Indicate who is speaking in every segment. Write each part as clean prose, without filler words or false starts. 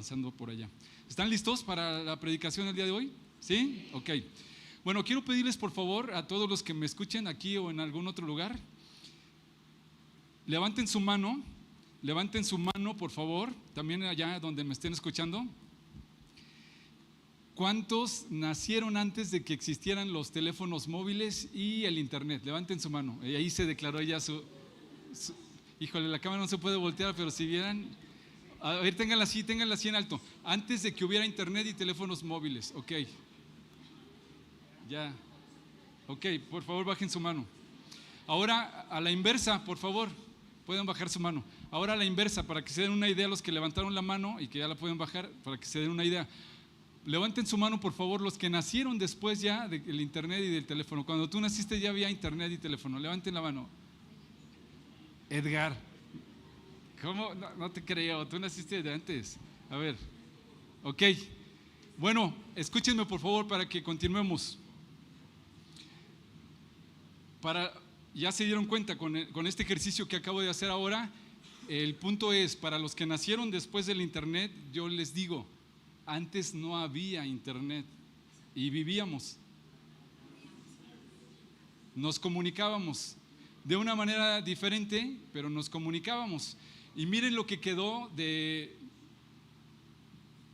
Speaker 1: avanzando por allá. ¿Están listos para la predicación del día de hoy? ¿Sí? Ok. Bueno, quiero pedirles por favor a todos los que me escuchen aquí o en algún otro lugar, levanten su mano por favor, también allá donde me estén escuchando. ¿Cuántos nacieron antes de que existieran los teléfonos móviles y el internet? Levanten su mano. Y ahí se declaró ya su... Híjole, la cámara no se puede voltear, pero si vieran... A ver, ténganla así en alto. Antes de que hubiera internet y teléfonos móviles. Ok. Ya. Ok, por favor bajen su mano. Ahora a la inversa, por favor. Pueden bajar su mano. Ahora a la inversa, para que se den una idea los que levantaron la mano y que ya la pueden bajar, para que se den una idea. Levanten su mano por favor los que nacieron después ya del internet y del teléfono. Cuando tú naciste ya había internet y teléfono. Levanten la mano. Edgar, ¿cómo? No te creo, tú naciste de antes. A ver, ok. Bueno, escúchenme por favor para que continuemos. Ya se dieron cuenta con este ejercicio que acabo de hacer ahora. El punto es, para los que nacieron después del internet, yo les digo, antes no había internet y vivíamos, nos comunicábamos de una manera diferente, pero nos comunicábamos. Y miren lo que quedó de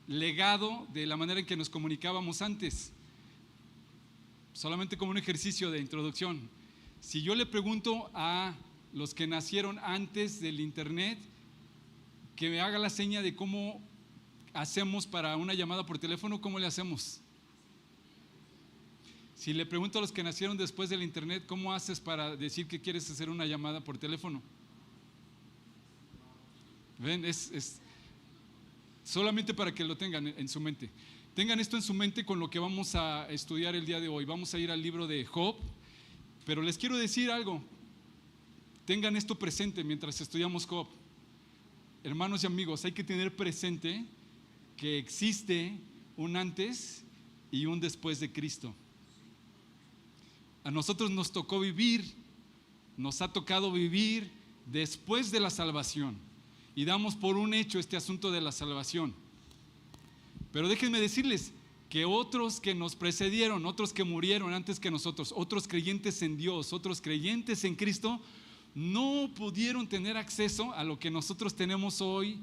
Speaker 1: legado de la manera en que nos comunicábamos antes. Solamente como un ejercicio de introducción. Si yo le pregunto a los que nacieron antes del internet que me haga la seña de cómo hacemos para una llamada por teléfono, ¿cómo le hacemos? Si le pregunto a los que nacieron después del internet, ¿cómo haces para decir que quieres hacer una llamada por teléfono? ¿Ven? Es solamente para que lo tengan en su mente. Tengan esto en su mente con lo que vamos a estudiar el día de hoy. Vamos a ir al libro de Job, pero les quiero decir algo. Tengan esto presente mientras estudiamos Job. Hermanos y amigos, hay que tener presente que existe un antes y un después de Cristo. A nosotros nos tocó vivir, nos ha tocado vivir después de la salvación y damos por un hecho este asunto de la salvación. Pero déjenme decirles que otros que nos precedieron, otros que murieron antes que nosotros, otros creyentes en Dios, otros creyentes en Cristo, no pudieron tener acceso a lo que nosotros tenemos hoy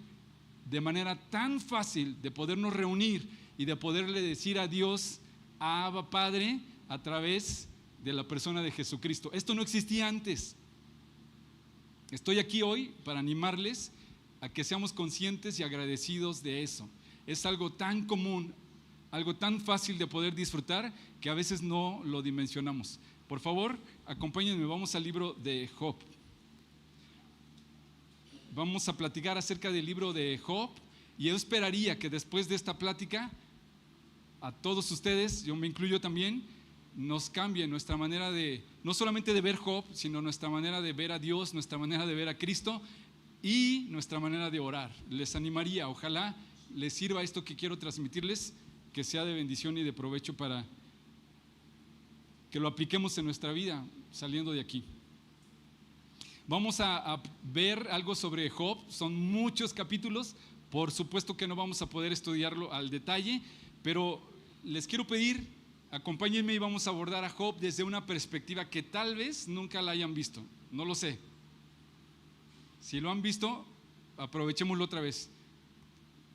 Speaker 1: de manera tan fácil de podernos reunir y de poderle decir a Dios, a Abba Padre, a través de la persona de Jesucristo. Esto no existía antes. Estoy aquí hoy para animarles a que seamos conscientes y agradecidos de eso. Es algo tan común, algo tan fácil de poder disfrutar que a veces no lo dimensionamos. Por favor, acompáñenme, vamos al libro de Job. Vamos a platicar acerca del libro de Job y yo esperaría que después de esta plática a todos ustedes, yo me incluyo también, nos cambie nuestra manera de, no solamente de ver Job, sino nuestra manera de ver a Dios, nuestra manera de ver a Cristo y nuestra manera de orar. Les animaría, ojalá les sirva esto que quiero transmitirles, que sea de bendición y de provecho para que lo apliquemos en nuestra vida saliendo de aquí. Vamos a ver algo sobre Job, son muchos capítulos, por supuesto que no vamos a poder estudiarlo al detalle, pero les quiero pedir, acompáñenme y vamos a abordar a Job desde una perspectiva que tal vez nunca la hayan visto, no lo sé. Si lo han visto, aprovechémoslo otra vez.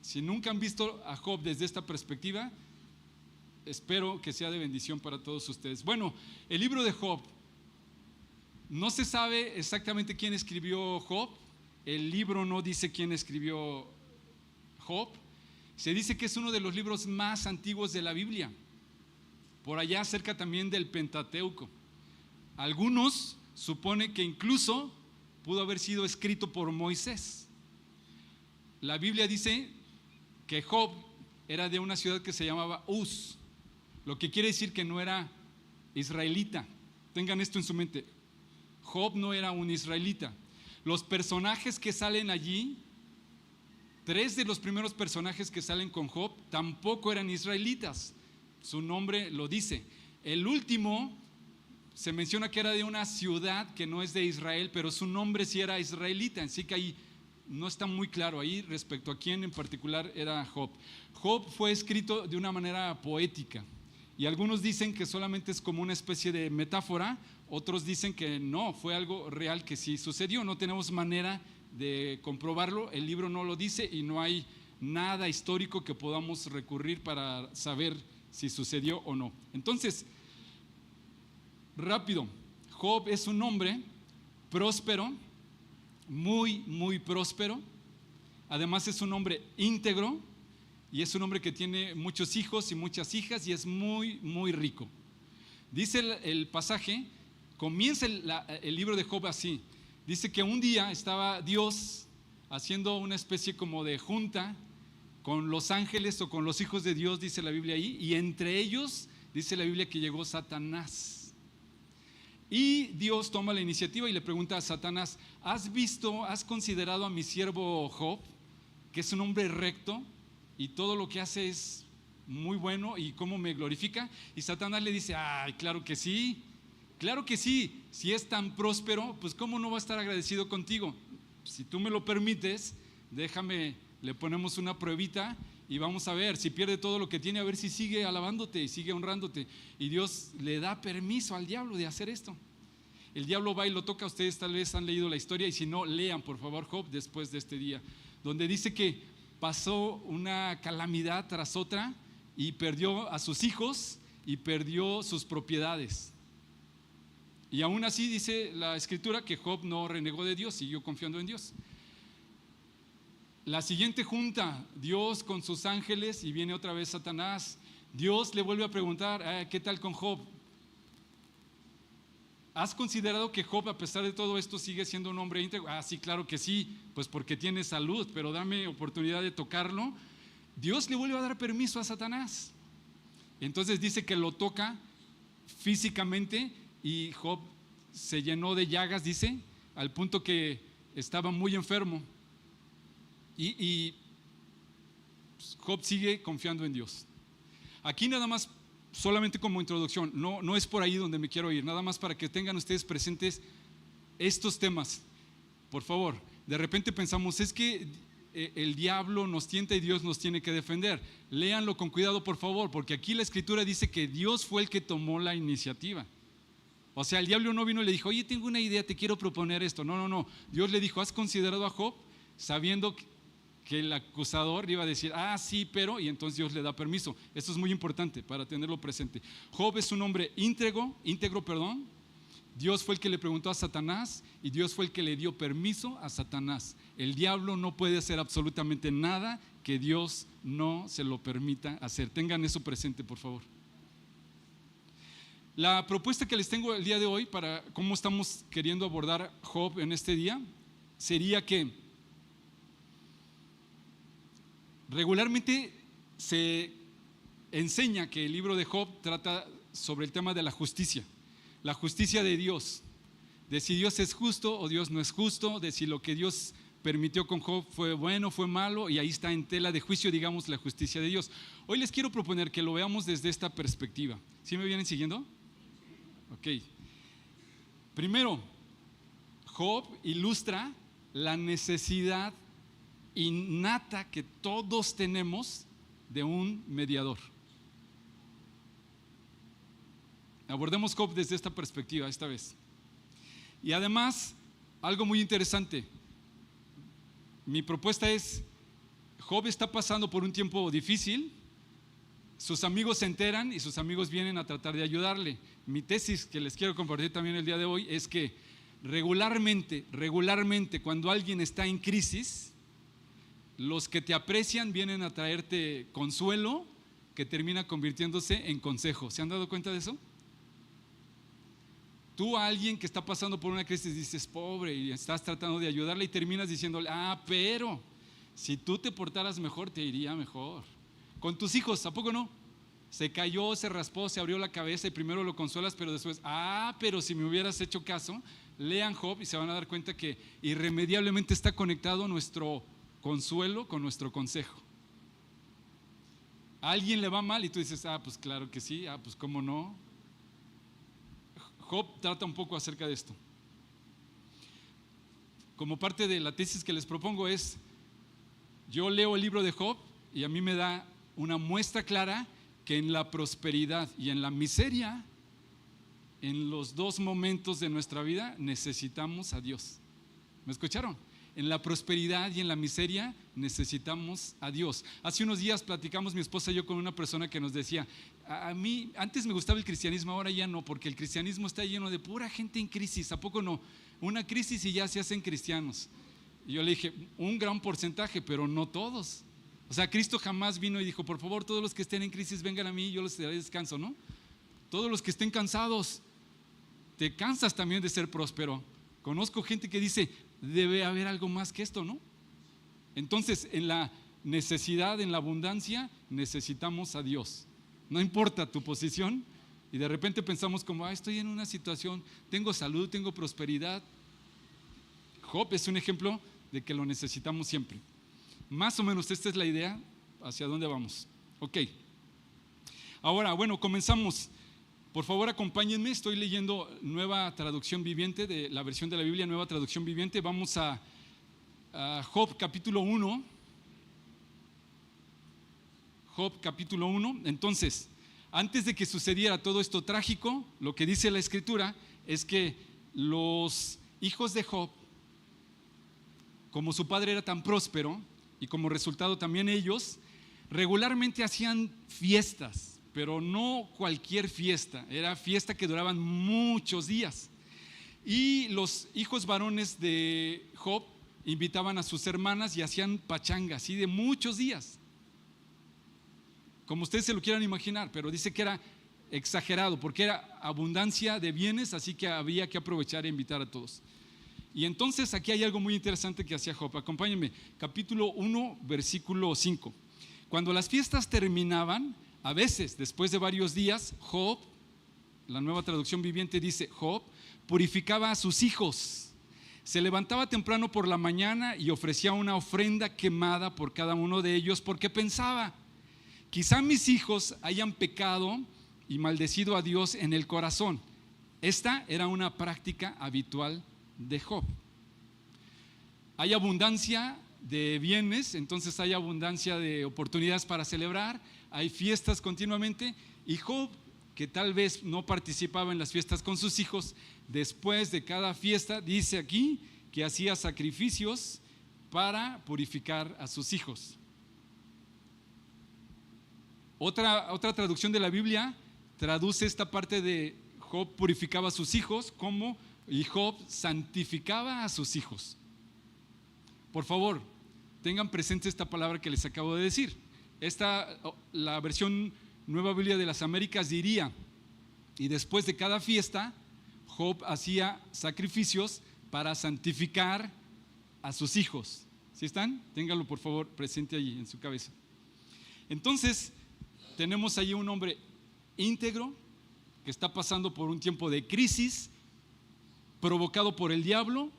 Speaker 1: Si nunca han visto a Job desde esta perspectiva, espero que sea de bendición para todos ustedes. Bueno, el libro de Job. No se sabe exactamente quién escribió Job, el libro no dice quién escribió Job, se dice que es uno de los libros más antiguos de la Biblia, por allá cerca también del Pentateuco. Algunos suponen que incluso pudo haber sido escrito por Moisés. La Biblia dice que Job era de una ciudad que se llamaba Uz, lo que quiere decir que no era israelita. Tengan esto en su mente. Job no era un israelita. Los personajes que salen allí, 3 de los primeros personajes que salen con Job tampoco eran israelitas. Su nombre lo dice. El último se menciona que era de una ciudad que no es de Israel, pero su nombre sí era israelita. Así que hay no está muy claro ahí respecto a quién en particular era Job. Job fue escrito de una manera poética y algunos dicen que solamente es como una especie de metáfora, otros dicen que no, fue algo real que sí sucedió. No tenemos manera de comprobarlo, el libro no lo dice y no hay nada histórico que podamos recurrir para saber si sucedió o no. Entonces, rápido, Job es un hombre próspero, muy próspero. Además es un hombre íntegro y es un hombre que tiene muchos hijos y muchas hijas y es muy rico. Dice el pasaje, comienza el libro de Job así. Dice que un día estaba Dios haciendo una especie como de junta con los ángeles o con los hijos de Dios, dice la Biblia ahí, y entre ellos dice la Biblia que llegó Satanás. Y Dios toma la iniciativa y le pregunta a Satanás: has considerado a mi siervo Job, que es un hombre recto y todo lo que hace es muy bueno y cómo me glorifica? Y Satanás le dice: ay, claro que sí, si es tan próspero, pues cómo no va a estar agradecido contigo. Si tú me lo permites, déjame, le ponemos una pruebita y vamos a ver si pierde todo lo que tiene, a ver si sigue alabándote y sigue honrándote. Y Dios le da permiso al diablo de hacer esto. El diablo va y lo toca. Ustedes tal vez han leído la historia y si no, lean por favor Job después de este día, donde dice que pasó una calamidad tras otra y perdió a sus hijos y perdió sus propiedades. Y aún así dice la escritura que Job no renegó de Dios, siguió confiando en Dios. La siguiente junta, Dios con sus ángeles y viene otra vez Satanás. Dios le vuelve a preguntar: ¿qué tal con Job? ¿Has considerado que Job, a pesar de todo esto, sigue siendo un hombre íntegro? Sí, claro que sí, pues porque tiene salud, pero dame oportunidad de tocarlo. Dios le vuelve a dar permiso a Satanás. Entonces dice que lo toca físicamente y Job se llenó de llagas, dice, al punto que estaba muy enfermo. Y Job sigue confiando en Dios. Aquí nada más, solamente como introducción, no es por ahí donde me quiero ir, nada más para que tengan ustedes presentes estos temas. Por favor, de repente pensamos, es que el diablo nos tienta y Dios nos tiene que defender. Léanlo con cuidado, por favor, porque aquí la escritura dice que Dios fue el que tomó la iniciativa. O sea, el diablo no vino y le dijo: oye, tengo una idea, te quiero proponer esto. No. Dios le dijo: ¿has considerado a Job? Sabiendo que el acusador iba a decir: sí, pero, y entonces Dios le da permiso. Esto es muy importante para tenerlo presente. Job es un hombre íntegro. Dios fue el que le preguntó a Satanás y Dios fue el que le dio permiso a Satanás. El diablo no puede hacer absolutamente nada que Dios no se lo permita hacer. Tengan eso presente, por favor. La propuesta que les tengo el día de hoy para cómo estamos queriendo abordar Job en este día sería que regularmente se enseña que el libro de Job trata sobre el tema de la justicia de Dios, de si Dios es justo o Dios no es justo, de si lo que Dios permitió con Job fue bueno, fue malo, y ahí está en tela de juicio, digamos, la justicia de Dios. Hoy les quiero proponer que lo veamos desde esta perspectiva. ¿Sí me vienen siguiendo? Ok. Primero, Job ilustra la necesidad innata que todos tenemos de un mediador. Abordemos Job desde esta perspectiva esta vez. Y además, algo muy interesante. Mi propuesta es: Job está pasando por un tiempo difícil. Sus amigos se enteran y sus amigos vienen a tratar de ayudarle. Mi tesis que les quiero compartir también el día de hoy es que regularmente cuando alguien está en crisis, los que te aprecian vienen a traerte consuelo que termina convirtiéndose en consejo. ¿Se han dado cuenta de eso? Tú a alguien que está pasando por una crisis dices: pobre, y estás tratando de ayudarle y terminas diciéndole: pero si tú te portaras mejor te iría mejor. Con tus hijos, ¿a poco no? Se cayó, se raspó, se abrió la cabeza y primero lo consuelas, pero después: pero si me hubieras hecho caso. Lean Job y se van a dar cuenta que irremediablemente está conectado nuestro consuelo con nuestro consejo. A alguien le va mal y tú dices: pues claro que sí, pues cómo no. Job trata un poco acerca de esto. como parte de la tesis que les propongo es, yo leo el libro de Job y a mí me da una muestra clara que en la prosperidad y en la miseria, en los dos momentos de nuestra vida, necesitamos a Dios. ¿Me escucharon? En la prosperidad y en la miseria necesitamos a Dios. Hace unos días platicamos mi esposa y yo con una persona que nos decía, a mí antes me gustaba el cristianismo, ahora ya no, porque el cristianismo está lleno de pura gente en crisis. ¿A poco no? Una crisis y ya se hacen cristianos. Y yo le dije, un gran porcentaje, pero no todos. O sea, Cristo jamás vino y dijo, por favor, todos los que estén en crisis vengan a mí y yo les daré descanso, ¿no? Todos los que estén cansados, te cansas también de ser próspero. Conozco gente que dice, debe haber algo más que esto, ¿no? Entonces, en la necesidad, en la abundancia, necesitamos a Dios. No importa tu posición, y de repente pensamos como, estoy en una situación, tengo salud, tengo prosperidad. Job es un ejemplo de que lo necesitamos siempre. Más o menos esta es la idea hacia dónde vamos. Ok. Ahora, bueno, comenzamos. Por favor, acompáñenme. Estoy leyendo Nueva Traducción Viviente, de la versión de la Biblia, Nueva Traducción Viviente. Vamos a Job capítulo 1. Job capítulo 1. Entonces, antes de que sucediera todo esto trágico, lo que dice la Escritura es que los hijos de Job, como su padre era tan próspero y como resultado también ellos, regularmente hacían fiestas, pero no cualquier fiesta, era fiesta que duraban muchos días. Y los hijos varones de Job invitaban a sus hermanas y hacían pachangas, así de muchos días, como ustedes se lo quieran imaginar, pero dice que era exagerado porque era abundancia de bienes, así que había que aprovechar e invitar a todos. Y entonces aquí hay algo muy interesante que hacía Job. Acompáñenme, capítulo 1, versículo 5. Cuando las fiestas terminaban, a veces después de varios días, Job, la Nueva Traducción Viviente dice, Job purificaba a sus hijos. Se levantaba temprano por la mañana y ofrecía una ofrenda quemada por cada uno de ellos, porque pensaba, quizá mis hijos hayan pecado y maldecido a Dios en el corazón. Esta era una práctica habitual de Job. Hay abundancia de bienes, entonces hay abundancia de oportunidades para celebrar, hay fiestas continuamente, y Job, que tal vez no participaba en las fiestas con sus hijos, después de cada fiesta dice aquí que hacía sacrificios para purificar a sus hijos. Otra traducción de la Biblia traduce esta parte de Job purificaba a sus hijos como y Job santificaba a sus hijos. Por favor, tengan presente esta palabra que les acabo de decir. La versión Nueva Biblia de las Américas diría, y después de cada fiesta, Job hacía sacrificios para santificar a sus hijos. ¿Sí están? Ténganlo por favor presente allí en su cabeza. Entonces, tenemos allí un hombre íntegro que está pasando por un tiempo de crisis, provocado por el diablo,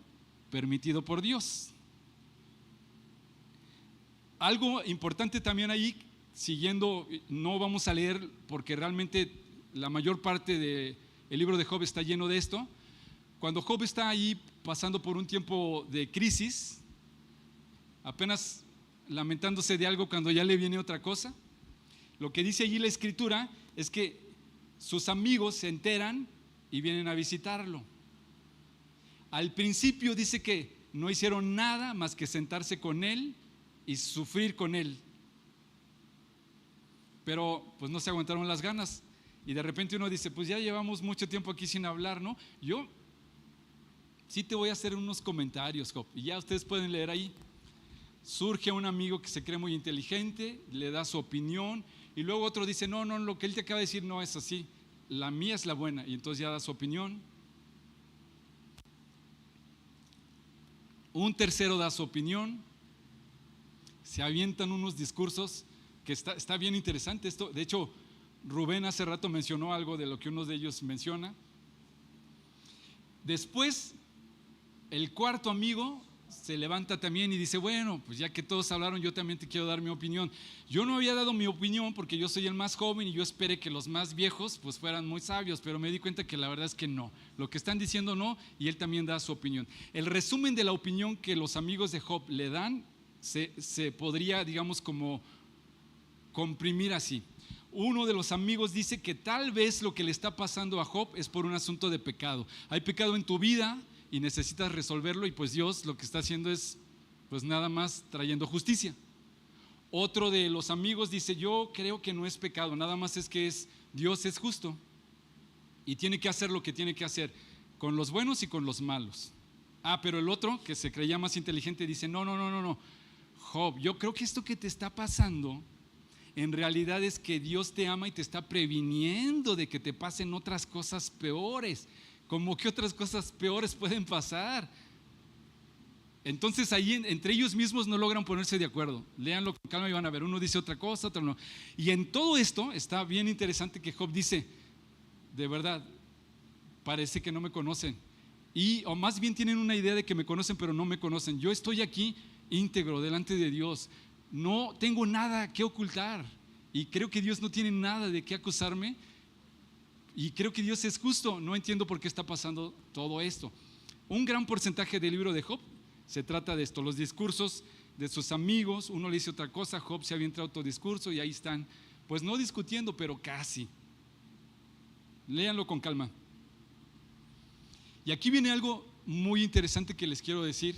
Speaker 1: permitido por Dios. Algo importante también ahí, siguiendo, no vamos a leer porque realmente la mayor parte del libro de Job está lleno de esto. Cuando Job está ahí pasando por un tiempo de crisis, apenas lamentándose de algo cuando ya le viene otra cosa, lo que dice allí la Escritura es que sus amigos se enteran y vienen a visitarlo. Al principio dice que no hicieron nada más que sentarse con él y sufrir con él, pero pues no se aguantaron las ganas y de repente uno dice, pues ya llevamos mucho tiempo aquí sin hablar, ¿no? Yo sí te voy a hacer unos comentarios, Job, y ya ustedes pueden leer ahí. Surge un amigo que se cree muy inteligente, le da su opinión y luego otro dice, no, lo que él te acaba de decir no es así, la mía es la buena, y entonces ya da su opinión. Un tercero da su opinión, se avientan unos discursos que está bien interesante esto. De hecho, Rubén hace rato mencionó algo de lo que uno de ellos menciona. Después, el cuarto amigo se levanta también y dice, bueno, pues ya que todos hablaron, yo también te quiero dar mi opinión. Yo no había dado mi opinión porque yo soy el más joven y yo esperé que los más viejos pues fueran muy sabios, pero me di cuenta que la verdad es que no. Lo que están diciendo no, y él también da su opinión. El resumen de la opinión que los amigos de Job le dan se podría, digamos, como comprimir así. Uno de los amigos dice que tal vez lo que le está pasando a Job es por un asunto de pecado. Hay pecado en tu vida y necesitas resolverlo, y pues Dios lo que está haciendo es pues nada más trayendo justicia. Otro de los amigos dice, yo creo que no es pecado, nada más es que Dios es justo y tiene que hacer lo que tiene que hacer con los buenos y con los malos. Pero el otro, que se creía más inteligente, dice, no, Job, yo creo que esto que te está pasando en realidad es que Dios te ama y te está previniendo de que te pasen otras cosas peores. ¿Cómo que otras cosas peores pueden pasar? Entonces ahí entre ellos mismos no logran ponerse de acuerdo. Léanlo con calma y van a ver, uno dice otra cosa, otro no. Y en todo esto está bien interesante que Job dice, de verdad, parece que no me conocen, o más bien tienen una idea de que me conocen, pero no me conocen. Yo estoy aquí íntegro delante de Dios, no tengo nada que ocultar, y creo que Dios no tiene nada de qué acusarme, y creo que Dios es justo. No entiendo por qué está pasando todo esto. Un gran porcentaje del libro de Job se trata de esto, los discursos de sus amigos. Uno le dice otra cosa, Job se avienta otro discurso y ahí están, pues no discutiendo, pero casi. Léanlo con calma. Y aquí viene algo muy interesante que les quiero decir.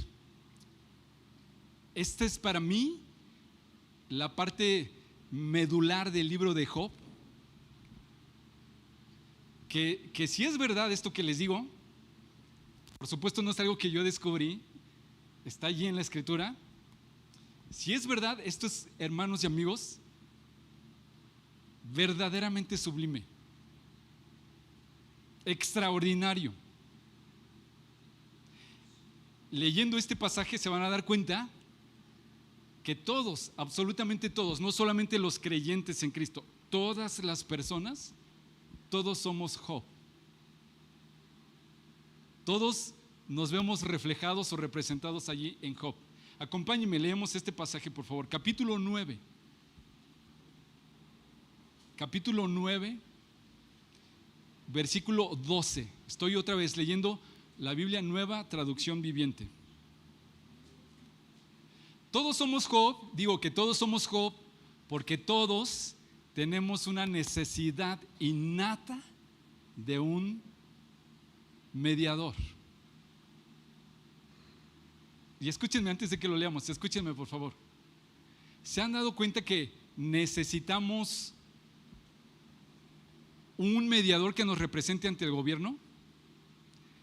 Speaker 1: Esta es para mí la parte medular del libro de Job, que si es verdad esto que les digo, por supuesto no es algo que yo descubrí, está allí en la escritura. Si es verdad, esto es, hermanos y amigos, verdaderamente sublime, extraordinario. Leyendo este pasaje se van a dar cuenta que todos, absolutamente todos, no solamente los creyentes en Cristo, todas las personas, todos somos Job. Todos nos vemos reflejados o representados allí en Job. Acompáñenme, leemos este pasaje por favor. Capítulo 9. Capítulo 9, versículo 12. Estoy otra vez leyendo la Biblia Nueva Traducción Viviente. Todos somos Job, digo que todos somos Job porque todos tenemos una necesidad innata de un mediador. Y escúchenme antes de que lo leamos, escúchenme por favor. ¿Se han dado cuenta que necesitamos un mediador que nos represente ante el gobierno?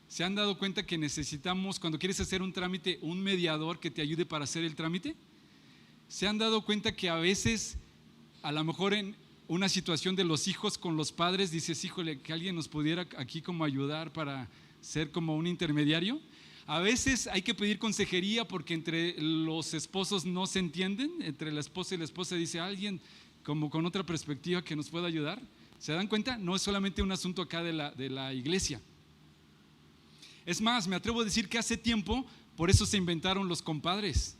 Speaker 1: ¿Se han dado cuenta que necesitamos, cuando quieres hacer un trámite, un mediador que te ayude para hacer el trámite? ¿Se han dado cuenta que a veces, a lo mejor en una situación de los hijos con los padres, dices, híjole, que alguien nos pudiera aquí como ayudar para ser como un intermediario? A veces hay que pedir consejería porque entre los esposos no se entienden, entre la esposa y la esposa dice alguien como con otra perspectiva que nos pueda ayudar. ¿Se dan cuenta? No es solamente un asunto acá de la iglesia. Es más, me atrevo a decir que hace tiempo, por eso se inventaron los compadres.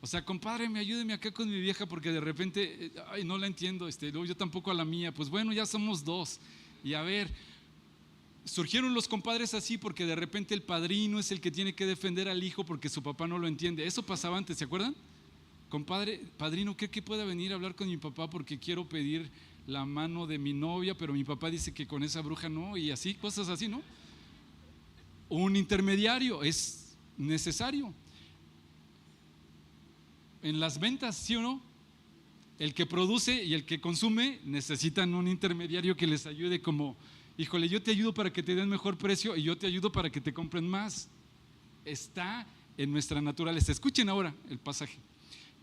Speaker 1: O sea, compadre, ayúdeme acá con mi vieja porque de repente, no la entiendo, luego yo tampoco a la mía. Pues bueno, ya somos dos. Y a ver, surgieron los compadres así porque de repente el padrino es el que tiene que defender al hijo porque su papá no lo entiende. Eso pasaba antes, ¿se acuerdan? Compadre, padrino, ¿cree que pueda venir a hablar con mi papá porque quiero pedir la mano de mi novia, pero mi papá dice que con esa bruja no? Y así, cosas así, ¿no? Un intermediario es necesario. En las ventas, ¿sí o no? El que produce y el que consume necesitan un intermediario que les ayude como, híjole, yo te ayudo para que te den mejor precio y yo te ayudo para que te compren más. Está en nuestra naturaleza. Escuchen ahora el pasaje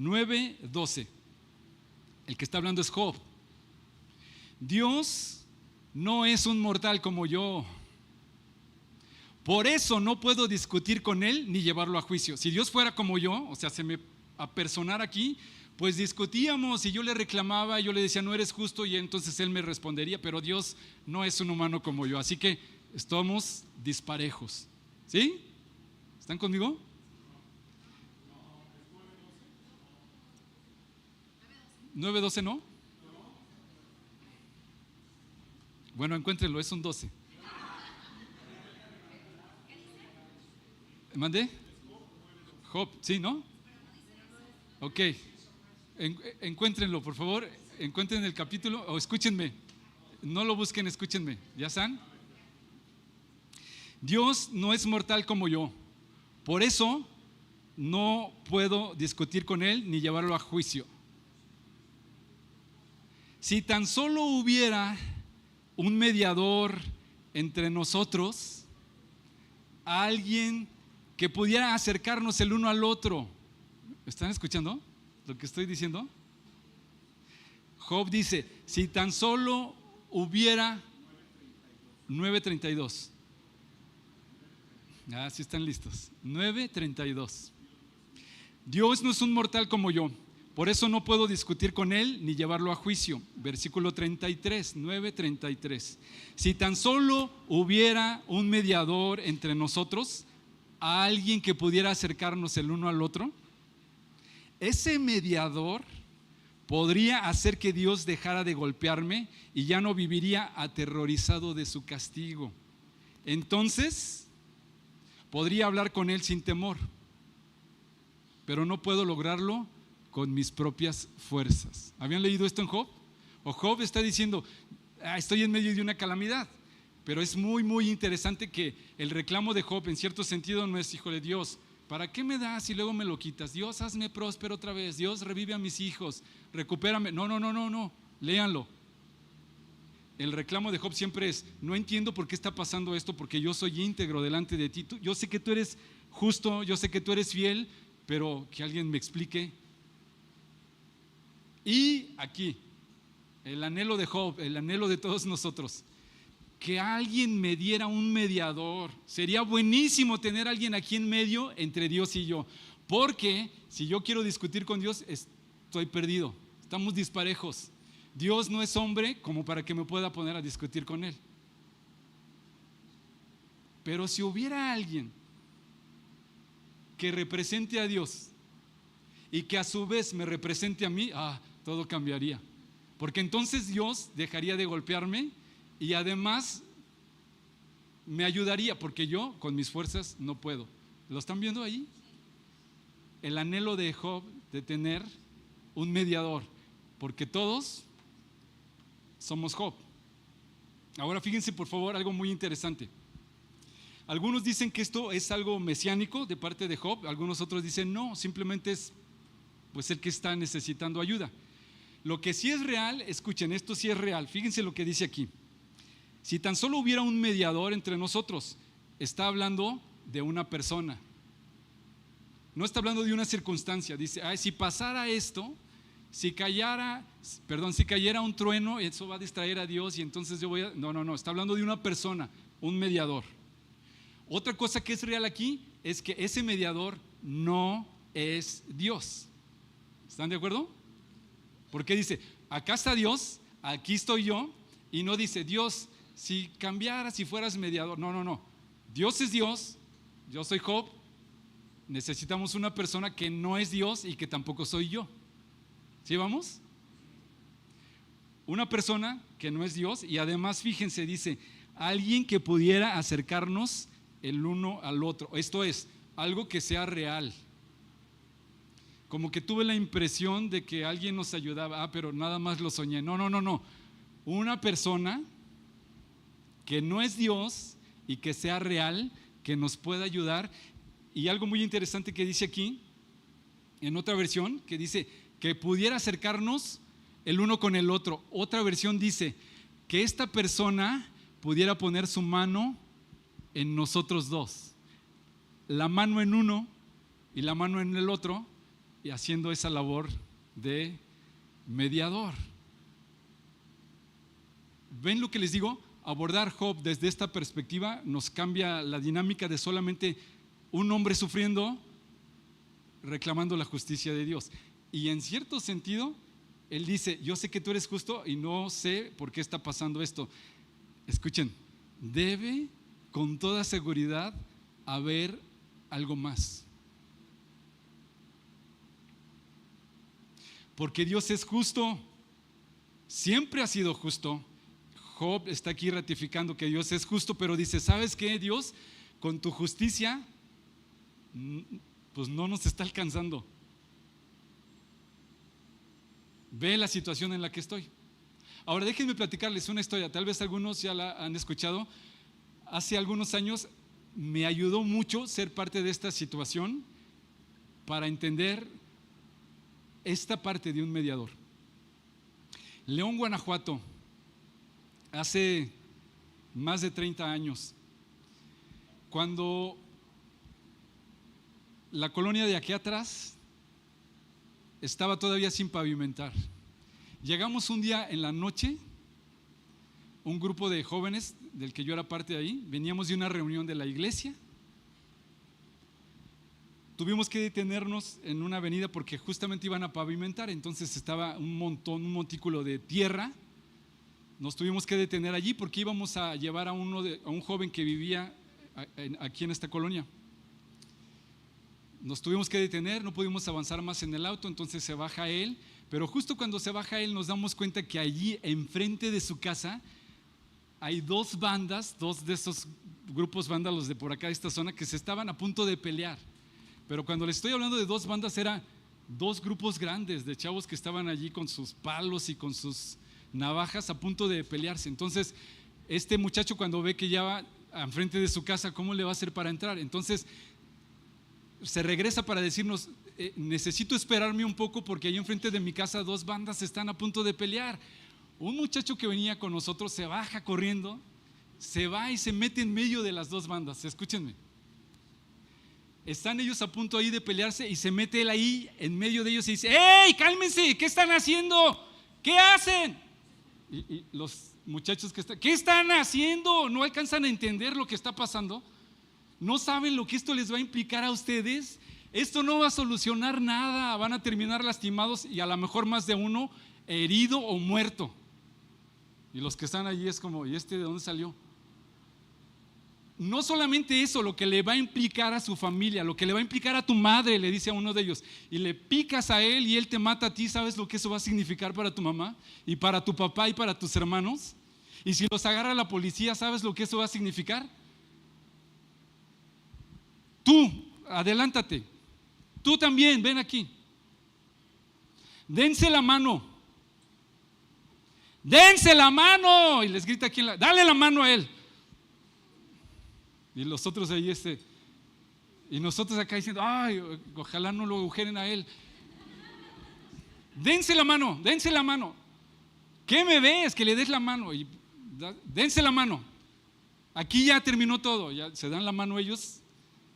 Speaker 1: 9:12. El que está hablando es Job. Dios no es un mortal como yo. Por eso no puedo discutir con él ni llevarlo a juicio. Si Dios fuera como yo, o sea, se me apersonara aquí, pues discutíamos y yo le reclamaba, yo le decía no eres justo y entonces él me respondería, pero Dios no es un humano como yo, así que estamos disparejos. ¿Sí? ¿Están conmigo? 9:12 no. Bueno, encuéntrenlo, es un 12. ¿Mandé? Job, ¿sí, no? Ok. Encuéntrenlo, por favor. Encuentren el capítulo o escúchenme. No lo busquen, escúchenme. ¿Ya están? Dios no es mortal como yo. Por eso no puedo discutir con Él ni llevarlo a juicio. Si tan solo hubiera un mediador entre nosotros, alguien que pudiera acercarnos el uno al otro. ¿Están escuchando lo que estoy diciendo? Job dice, si tan solo hubiera 9:32. Sí están listos. 9:32. Dios no es un mortal como yo, por eso no puedo discutir con Él ni llevarlo a juicio. Versículo 33, 9:33. Si tan solo hubiera un mediador entre nosotros, a alguien que pudiera acercarnos el uno al otro, ese mediador podría hacer que Dios dejara de golpearme y ya no viviría aterrorizado de su castigo. Entonces podría hablar con Él sin temor, pero no puedo lograrlo con mis propias fuerzas. ¿Habían leído esto en Job? O Job está diciendo, estoy en medio de una calamidad. Pero es muy, muy interesante que el reclamo de Job en cierto sentido no es, híjole, Dios, ¿para qué me das y luego me lo quitas? Dios, hazme próspero otra vez. Dios, revive a mis hijos, recupérame. No, léanlo. El reclamo de Job siempre es, no entiendo por qué está pasando esto, porque yo soy íntegro delante de ti. Yo sé que tú eres justo, yo sé que tú eres fiel, pero que alguien me explique. Y aquí, el anhelo de Job, el anhelo de todos nosotros, que alguien me diera un mediador. Sería buenísimo tener a alguien aquí en medio entre Dios y yo, porque si yo quiero discutir con Dios, estoy perdido, estamos disparejos. Dios no es hombre como para que me pueda poner a discutir con Él. Pero si hubiera alguien que represente a Dios y que a su vez me represente a mí, todo cambiaría. Porque entonces Dios dejaría de golpearme y además me ayudaría, porque yo con mis fuerzas no puedo. ¿Lo están viendo ahí? El anhelo de Job de tener un mediador, porque todos somos Job. Ahora fíjense por favor algo muy interesante. Algunos dicen que esto es algo mesiánico de parte de Job, algunos otros dicen no, simplemente es pues el que está necesitando ayuda. Lo que sí es real, escuchen, esto sí es real, fíjense lo que dice aquí. Si tan solo hubiera un mediador entre nosotros, está hablando de una persona. No está hablando de una circunstancia. Dice, si pasara esto, si cayera un trueno, eso va a distraer a Dios y entonces yo voy a... No, está hablando de una persona, un mediador. Otra cosa que es real aquí es que ese mediador no es Dios. ¿Están de acuerdo? Porque dice, acá está Dios, aquí estoy yo, y no dice, Dios, si cambiaras, si fueras mediador. No. Dios es Dios, yo soy Job, necesitamos una persona que no es Dios y que tampoco soy yo. ¿Sí vamos? Una persona que no es Dios y además, fíjense, dice, alguien que pudiera acercarnos el uno al otro. Esto es, algo que sea real. Como que tuve la impresión de que alguien nos ayudaba, pero nada más lo soñé. No. Una persona que no es Dios y que sea real, que nos pueda ayudar. Y algo muy interesante que dice aquí, en otra versión, que dice que pudiera acercarnos el uno con el otro. Otra versión dice que esta persona pudiera poner su mano en nosotros dos, la mano en uno y la mano en el otro, y haciendo esa labor de mediador. ¿Ven lo que les digo? Abordar Job desde esta perspectiva nos cambia la dinámica de solamente un hombre sufriendo, reclamando la justicia de Dios. Y en cierto sentido, él dice, yo sé que tú eres justo y no sé por qué está pasando esto. Escuchen, debe con toda seguridad haber algo más. porque Dios es justo, siempre ha sido justo. Job está aquí ratificando que Dios es justo, pero dice, ¿sabes qué, Dios? Con tu justicia, pues no nos está alcanzando. Ve la situación en la que estoy. Ahora déjenme platicarles una historia, tal vez algunos ya la han escuchado. Hace algunos años me ayudó mucho ser parte de esta situación para entender esta parte de un mediador. León, Guanajuato, hace más de 30 años, cuando la colonia de aquí atrás estaba todavía sin pavimentar. Llegamos un día en la noche, un grupo de jóvenes del que yo era parte de ahí, veníamos de una reunión de la iglesia. Tuvimos que detenernos en una avenida porque justamente iban a pavimentar, entonces estaba un montículo de tierra. Nos tuvimos que detener allí porque íbamos a llevar a un joven que vivía aquí en esta colonia. Nos tuvimos que detener, no pudimos avanzar más en el auto, entonces se baja él, pero justo cuando se baja él nos damos cuenta que allí enfrente de su casa hay dos bandas, dos de esos grupos vándalos de por acá de esta zona que se estaban a punto de pelear. Pero cuando les estoy hablando de dos bandas, eran dos grupos grandes de chavos que estaban allí con sus palos y con sus navajas a punto de pelearse. Entonces este muchacho, cuando ve que ya va enfrente de su casa, ¿cómo le va a hacer para entrar? Entonces se regresa para decirnos, necesito esperarme un poco porque ahí enfrente de mi casa dos bandas están a punto de pelear. Un muchacho que venía con nosotros se baja corriendo, se va y se mete en medio de las dos bandas. Escúchenme, están ellos a punto ahí de pelearse y se mete él ahí en medio de ellos y dice, ¡hey, cálmense! ¿Qué están haciendo? ¿Qué hacen? Y los muchachos que están, ¿qué están haciendo? ¿No alcanzan a entender lo que está pasando? ¿No saben lo que esto les va a implicar a ustedes? Esto no va a solucionar nada, van a terminar lastimados y a lo mejor más de uno herido o muerto. Y los que están allí es como, ¿y este de dónde salió? No solamente eso, lo que le va a implicar a su familia, lo que le va a implicar a tu madre, le dice a uno de ellos, y le picas a él y él te mata a ti. ¿Sabes lo que eso va a significar para tu mamá y para tu papá y para tus hermanos? Y si los agarra la policía, ¿sabes lo que eso va a significar? Tú, adelántate, tú también, ven aquí, dense la mano, dense la mano, y les grita aquí, dale la mano a él. Y los otros ahí y nosotros acá diciendo, ay, ojalá no lo agujeren a él. Dense la mano, dense la mano. ¿Qué me ves? Que le des la mano. Y dense la mano. Aquí ya terminó todo, ya se dan la mano ellos.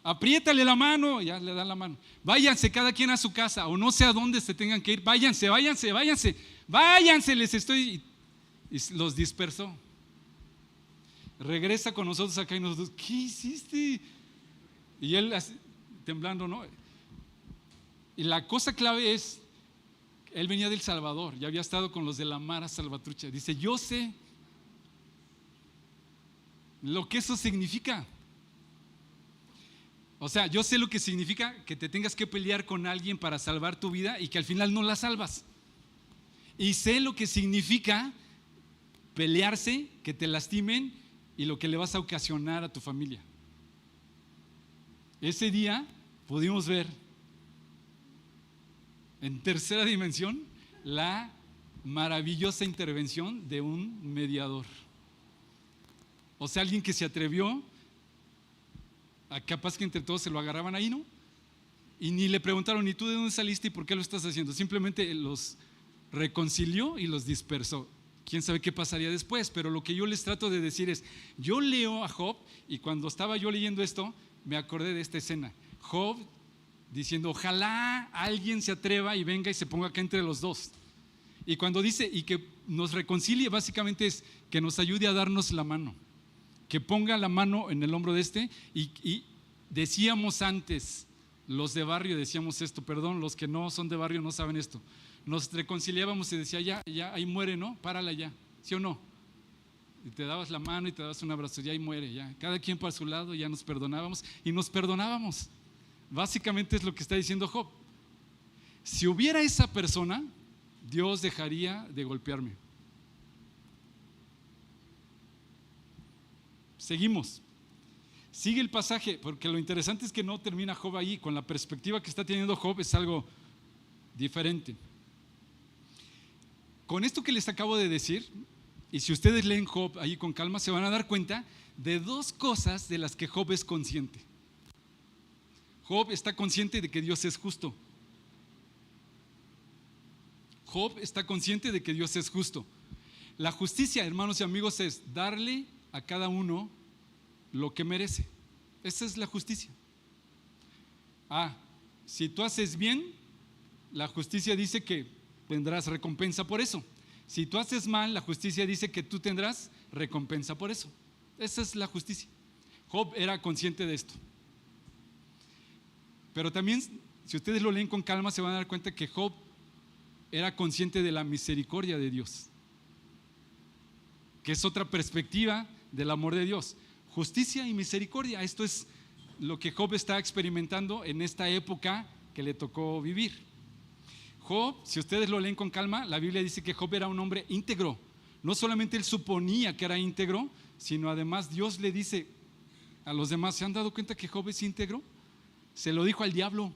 Speaker 1: Apriétale la mano, ya le dan la mano. Váyanse cada quien a su casa, o no sé a dónde se tengan que ir. Váyanse, váyanse, váyanse, váyanse, les estoy. Y los dispersó. Regresa con nosotros acá y nosotros, ¿qué hiciste? Y él temblando, ¿no? Y la cosa clave es, él venía del Salvador, ya había estado con los de la Mara Salvatrucha. Dice, yo sé lo que eso significa. O sea, yo sé lo que significa que te tengas que pelear con alguien para salvar tu vida y que al final no la salvas. Y sé lo que significa pelearse, que te lastimen y lo que le vas a ocasionar a tu familia. Ese día pudimos ver en tercera dimensión la maravillosa intervención de un mediador. O sea, alguien que se atrevió a, capaz que entre todos se lo agarraban ahí, ¿no? Y ni le preguntaron, ¿y tú de dónde saliste y por qué lo estás haciendo? Simplemente los reconcilió y los dispersó. Quién sabe qué pasaría después, pero lo que yo les trato de decir es, yo leo a Job y cuando estaba yo leyendo esto, me acordé de esta escena. Job diciendo, ojalá alguien se atreva y venga y se ponga acá entre los dos. Y cuando dice, y que nos reconcilie, básicamente es que nos ayude a darnos la mano, que ponga la mano en el hombro de este. Y decíamos antes, los de barrio decíamos esto, perdón, los que no son de barrio no saben esto. Nos reconciliábamos y decía, ya, ahí muere, ¿no? Párala ya, ¿sí o no? Y te dabas la mano y te dabas un abrazo, ya ahí muere, ya. Cada quien por su lado, ya nos perdonábamos y nos perdonábamos. Básicamente es lo que está diciendo Job. Si hubiera esa persona, Dios dejaría de golpearme. Seguimos. Sigue el pasaje, porque lo interesante es que no termina Job ahí. Con la perspectiva que está teniendo Job es algo diferente. Con esto que les acabo de decir, y si ustedes leen Job ahí con calma, se van a dar cuenta de dos cosas de las que Job es consciente. Job está consciente de que Dios es justo. Job está consciente de que Dios es justo. La justicia, hermanos y amigos, es darle a cada uno lo que merece. Esa es la justicia. Si tú haces bien, la justicia dice que tendrás recompensa por eso. Si tú haces mal, la justicia dice que tú tendrás recompensa por eso. Esa es la justicia. Job era consciente de esto. Pero también, si ustedes lo leen con calma, se van a dar cuenta que Job era consciente de la misericordia de Dios, que es otra perspectiva del amor de Dios. Justicia y misericordia, esto es lo que Job está experimentando en esta época que le tocó vivir. Job, si ustedes lo leen con calma, la Biblia dice que Job era un hombre íntegro. No solamente él suponía que era íntegro, sino además Dios le dice a los demás: ¿se han dado cuenta que Job es íntegro? Se lo dijo al diablo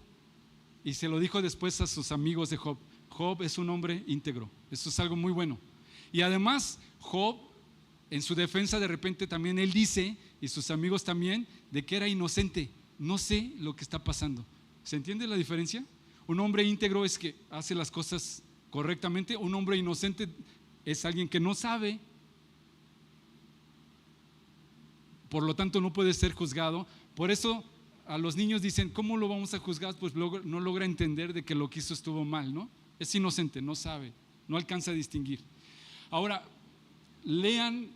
Speaker 1: y se lo dijo después a sus amigos de Job. Job es un hombre íntegro. Eso es algo muy bueno. Y además Job, en su defensa, de repente también él dice, y sus amigos también, de que era inocente. No sé lo que está pasando. ¿Se entiende la diferencia? Un hombre íntegro es que hace las cosas correctamente. Un hombre inocente es alguien que no sabe, por lo tanto no puede ser juzgado. Por eso a los niños dicen: ¿cómo lo vamos a juzgar? Pues no logra entender de que lo que hizo estuvo mal, ¿no? Es inocente, no sabe, no alcanza a distinguir. Ahora, lean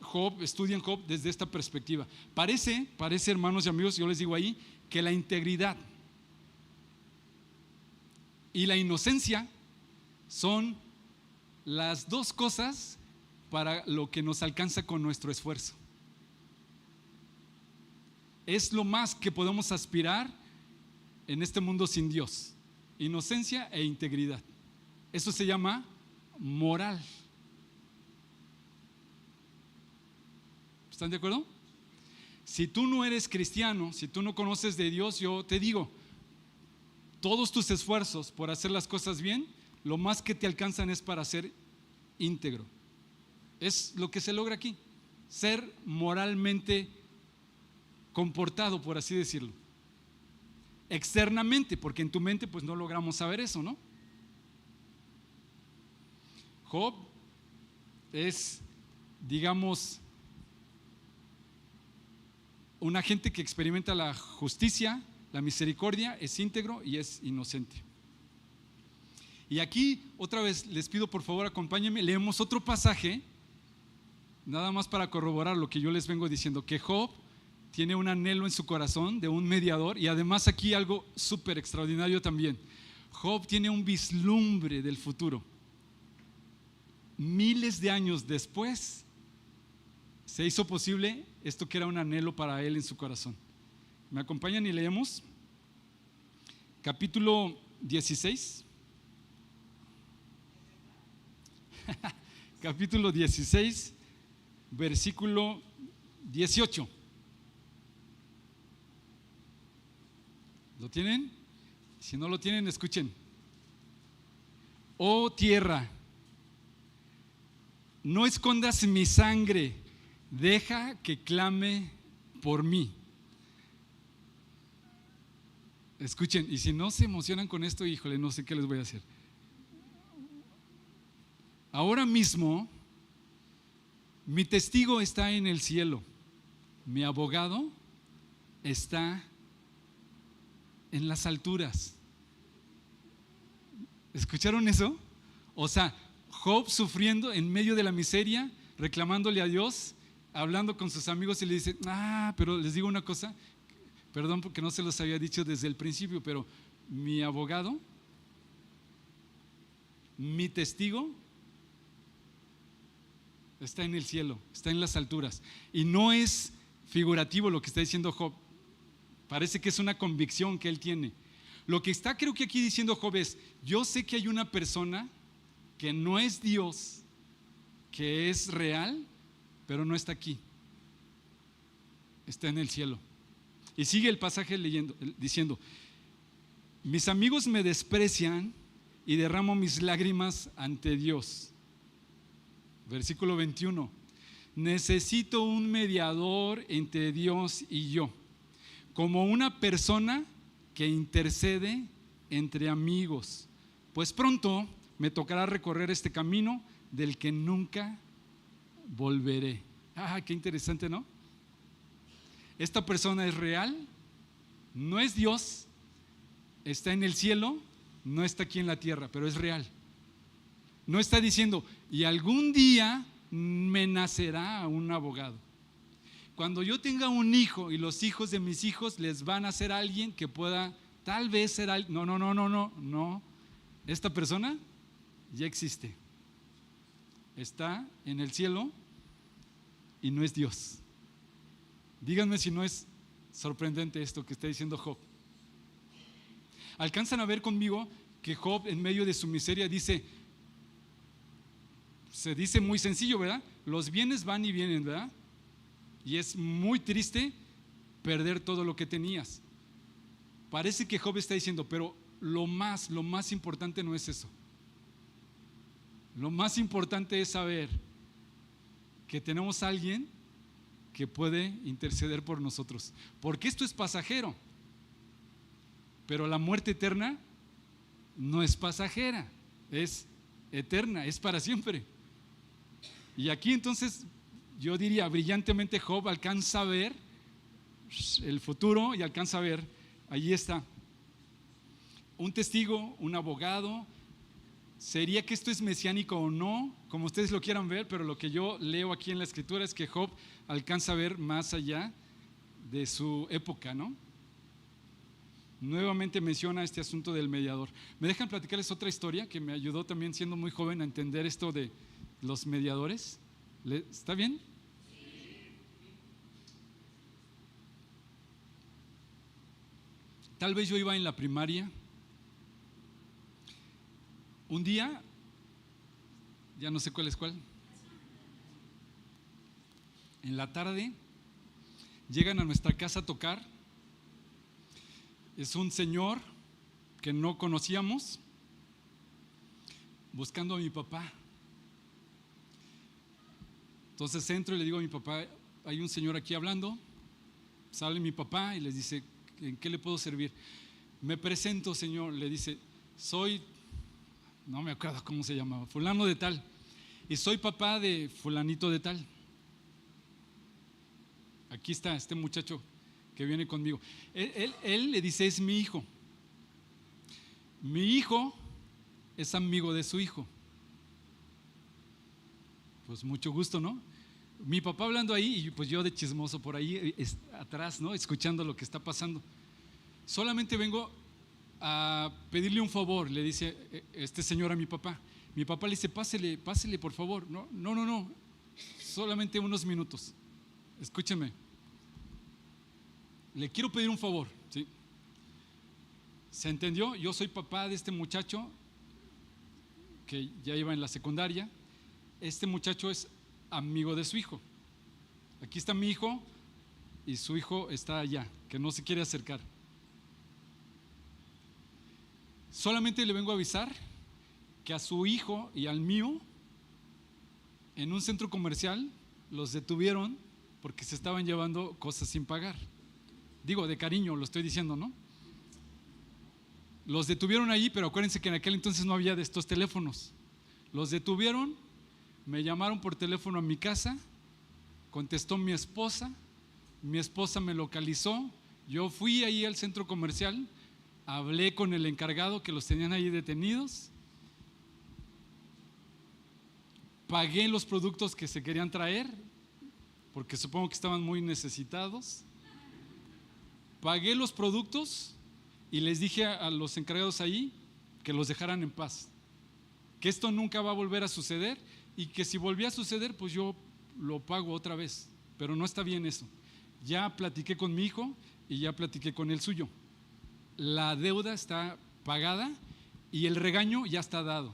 Speaker 1: Job, estudien Job desde esta perspectiva. Parece, hermanos y amigos, yo les digo ahí, que la integridad y la inocencia son las dos cosas para lo que nos alcanza con nuestro esfuerzo. Es lo más que podemos aspirar en este mundo sin Dios: inocencia e integridad. Eso se llama moral. ¿Están de acuerdo? Si tú no eres cristiano, si tú no conoces de Dios, yo te digo, todos tus esfuerzos por hacer las cosas bien, lo más que te alcanzan es para ser íntegro. Es lo que se logra aquí: ser moralmente comportado, por así decirlo. Externamente, porque en tu mente pues no logramos saber eso, ¿no? Job es, digamos, una gente que experimenta la justicia, la misericordia, es íntegro y es inocente. Y aquí otra vez les pido, por favor, acompáñenme, leemos otro pasaje, nada más para corroborar lo que yo les vengo diciendo, que Job tiene un anhelo en su corazón de un mediador. Y además aquí algo súper extraordinario también: Job tiene un vislumbre del futuro. Miles de años después se hizo posible esto que era un anhelo para él en su corazón. ¿Me acompañan y leemos? Capítulo 16. Capítulo 16, versículo 18. ¿Lo tienen? Si no lo tienen, escuchen. Oh tierra, no escondas mi sangre, deja que clame por mí. Escuchen, y si no se emocionan con esto, híjole, no sé qué les voy a hacer. Ahora mismo, mi testigo está en el cielo, mi abogado está en las alturas. ¿Escucharon eso? O sea, Job sufriendo en medio de la miseria, reclamándole a Dios, hablando con sus amigos, y le dice: pero les digo una cosa, perdón porque no se los había dicho desde el principio, pero mi abogado, mi testigo, está en el cielo, está en las alturas. Y no es figurativo lo que está diciendo Job. Parece que es una convicción que él tiene. Lo que está, creo que aquí diciendo Job es: yo sé que hay una persona que no es Dios, que es real, pero no está aquí, está en el cielo. Y sigue el pasaje diciendo: mis amigos me desprecian y derramo mis lágrimas ante Dios. Versículo 21: necesito un mediador entre Dios y yo, como una persona que intercede entre amigos, pues pronto me tocará recorrer este camino del que nunca volveré. Qué interesante, ¿no? Esta persona es real, no es Dios, está en el cielo, no está aquí en la tierra, pero es real. No está diciendo, y algún día me nacerá un abogado. Cuando yo tenga un hijo y los hijos de mis hijos les van a ser alguien que pueda tal vez ser alguien. No. Esta persona ya existe. Está en el cielo y no es Dios. Díganme si no es sorprendente esto que está diciendo Job. ¿Alcanzan a ver conmigo que Job, en medio de su miseria, se dice muy sencillo, ¿verdad? Los bienes van y vienen, ¿verdad? Y es muy triste perder todo lo que tenías. Parece que Job está diciendo, pero lo más importante no es eso. Lo más importante es saber que tenemos a alguien que puede interceder por nosotros, porque esto es pasajero, pero la muerte eterna no es pasajera, es eterna, es para siempre. Y aquí entonces yo diría brillantemente Job alcanza a ver el futuro y alcanza a ver, allí está un testigo, un abogado. ¿Sería que esto es mesiánico o no? Como ustedes lo quieran ver, pero lo que yo leo aquí en la escritura es que Job alcanza a ver más allá de su época, ¿no? Nuevamente menciona este asunto del mediador. ¿Me dejan platicarles otra historia que me ayudó también siendo muy joven a entender esto de los mediadores? ¿Está bien? Tal vez yo iba en la primaria. Un día, ya no sé cuál es cuál, en la tarde llegan a nuestra casa a tocar. Es un señor que no conocíamos buscando a mi papá. Entonces entro y le digo a mi papá, hay un señor aquí hablando. Sale mi papá y les dice, ¿en qué le puedo servir? Me presento, señor, le dice, soy, no me acuerdo cómo se llamaba, fulano de tal, y soy papá de fulanito de tal. Aquí está este muchacho que viene conmigo. Él le dice, es mi hijo. Mi hijo es amigo de su hijo. Pues mucho gusto, ¿no? Mi papá hablando ahí y pues yo de chismoso por ahí atrás, ¿no? Escuchando lo que está pasando. Solamente vengo a pedirle un favor, le dice este señor a mi papá. Mi papá le dice, pásele por favor. No, solamente unos minutos. Escúcheme. Le quiero pedir un favor, ¿sí? ¿Se entendió? Yo soy papá de este muchacho que ya iba en la secundaria. Este muchacho es amigo de su hijo. Aquí está mi hijo y su hijo está allá, que no se quiere acercar. Solamente le vengo a avisar que a su hijo y al mío en un centro comercial los detuvieron porque se estaban llevando cosas sin pagar. Digo, de cariño lo estoy diciendo, ¿no? Los detuvieron ahí, pero acuérdense que en aquel entonces no había de estos teléfonos. Los detuvieron, me llamaron por teléfono a mi casa, contestó mi esposa me localizó, yo fui ahí al centro comercial, hablé con el encargado que los tenían ahí detenidos, pagué los productos que se querían traer, porque supongo que estaban muy necesitados. Pagué los productos y les dije a los encargados ahí que los dejaran en paz, que esto nunca va a volver a suceder y que si volvía a suceder pues yo lo pago otra vez, pero no está bien eso. Ya platiqué con mi hijo y ya platiqué con el suyo. La deuda está pagada y el regaño ya está dado.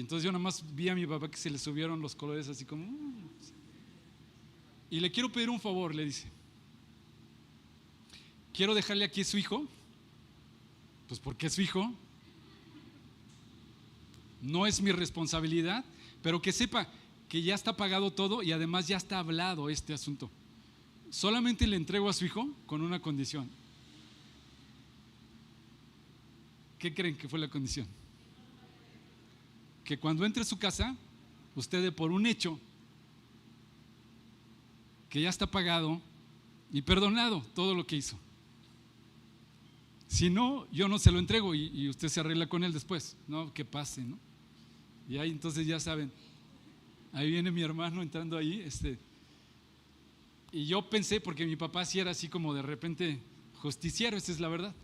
Speaker 1: Entonces yo nada más vi a mi papá que se le subieron los colores así como... Y le quiero pedir un favor, le dice. Quiero dejarle aquí a su hijo, pues porque es su hijo. No es mi responsabilidad, pero que sepa que ya está pagado todo y además ya está hablado este asunto. Solamente le entrego a su hijo con una condición. ¿Qué creen que fue la condición? Que cuando entre a su casa, usted dé por un hecho que ya está pagado y perdonado todo lo que hizo. Si no, yo no se lo entrego y usted se arregla con él después, ¿no? Que pase, ¿no? Y ahí entonces ya saben, ahí viene mi hermano entrando ahí, y yo pensé, porque mi papá sí era así como de repente justiciero, esa es la verdad.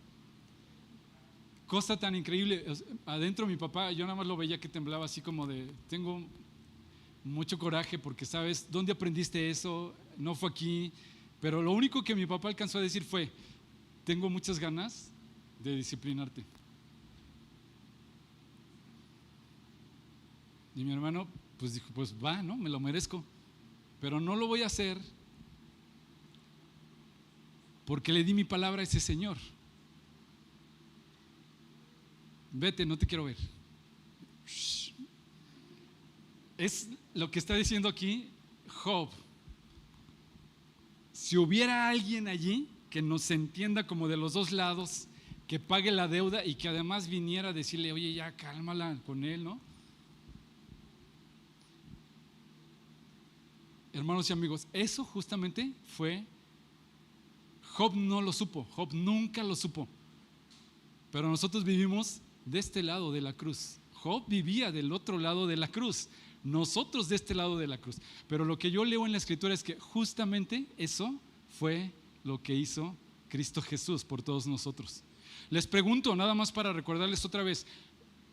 Speaker 1: Cosa tan increíble, adentro mi papá, yo nada más lo veía que temblaba así como de, tengo mucho coraje porque sabes, ¿dónde aprendiste eso? No fue aquí, pero lo único que mi papá alcanzó a decir fue, tengo muchas ganas de disciplinarte. Y mi hermano pues dijo, pues va, ¿no? Me lo merezco, pero no lo voy a hacer porque le di mi palabra a ese señor. Vete, no te quiero ver. Es lo que está diciendo aquí Job. Si hubiera alguien allí que nos entienda como de los dos lados, que pague la deuda y que además viniera a decirle, oye, ya cálmala con él, ¿no? Hermanos y amigos, eso justamente fue, Job no lo supo, Job nunca lo supo, pero nosotros vivimos de este lado de la cruz. Job vivía del otro lado de la cruz, nosotros de este lado de la cruz. Pero lo que yo leo en la escritura es que justamente eso fue lo que hizo Cristo Jesús por todos nosotros. Les pregunto, nada más para recordarles otra vez,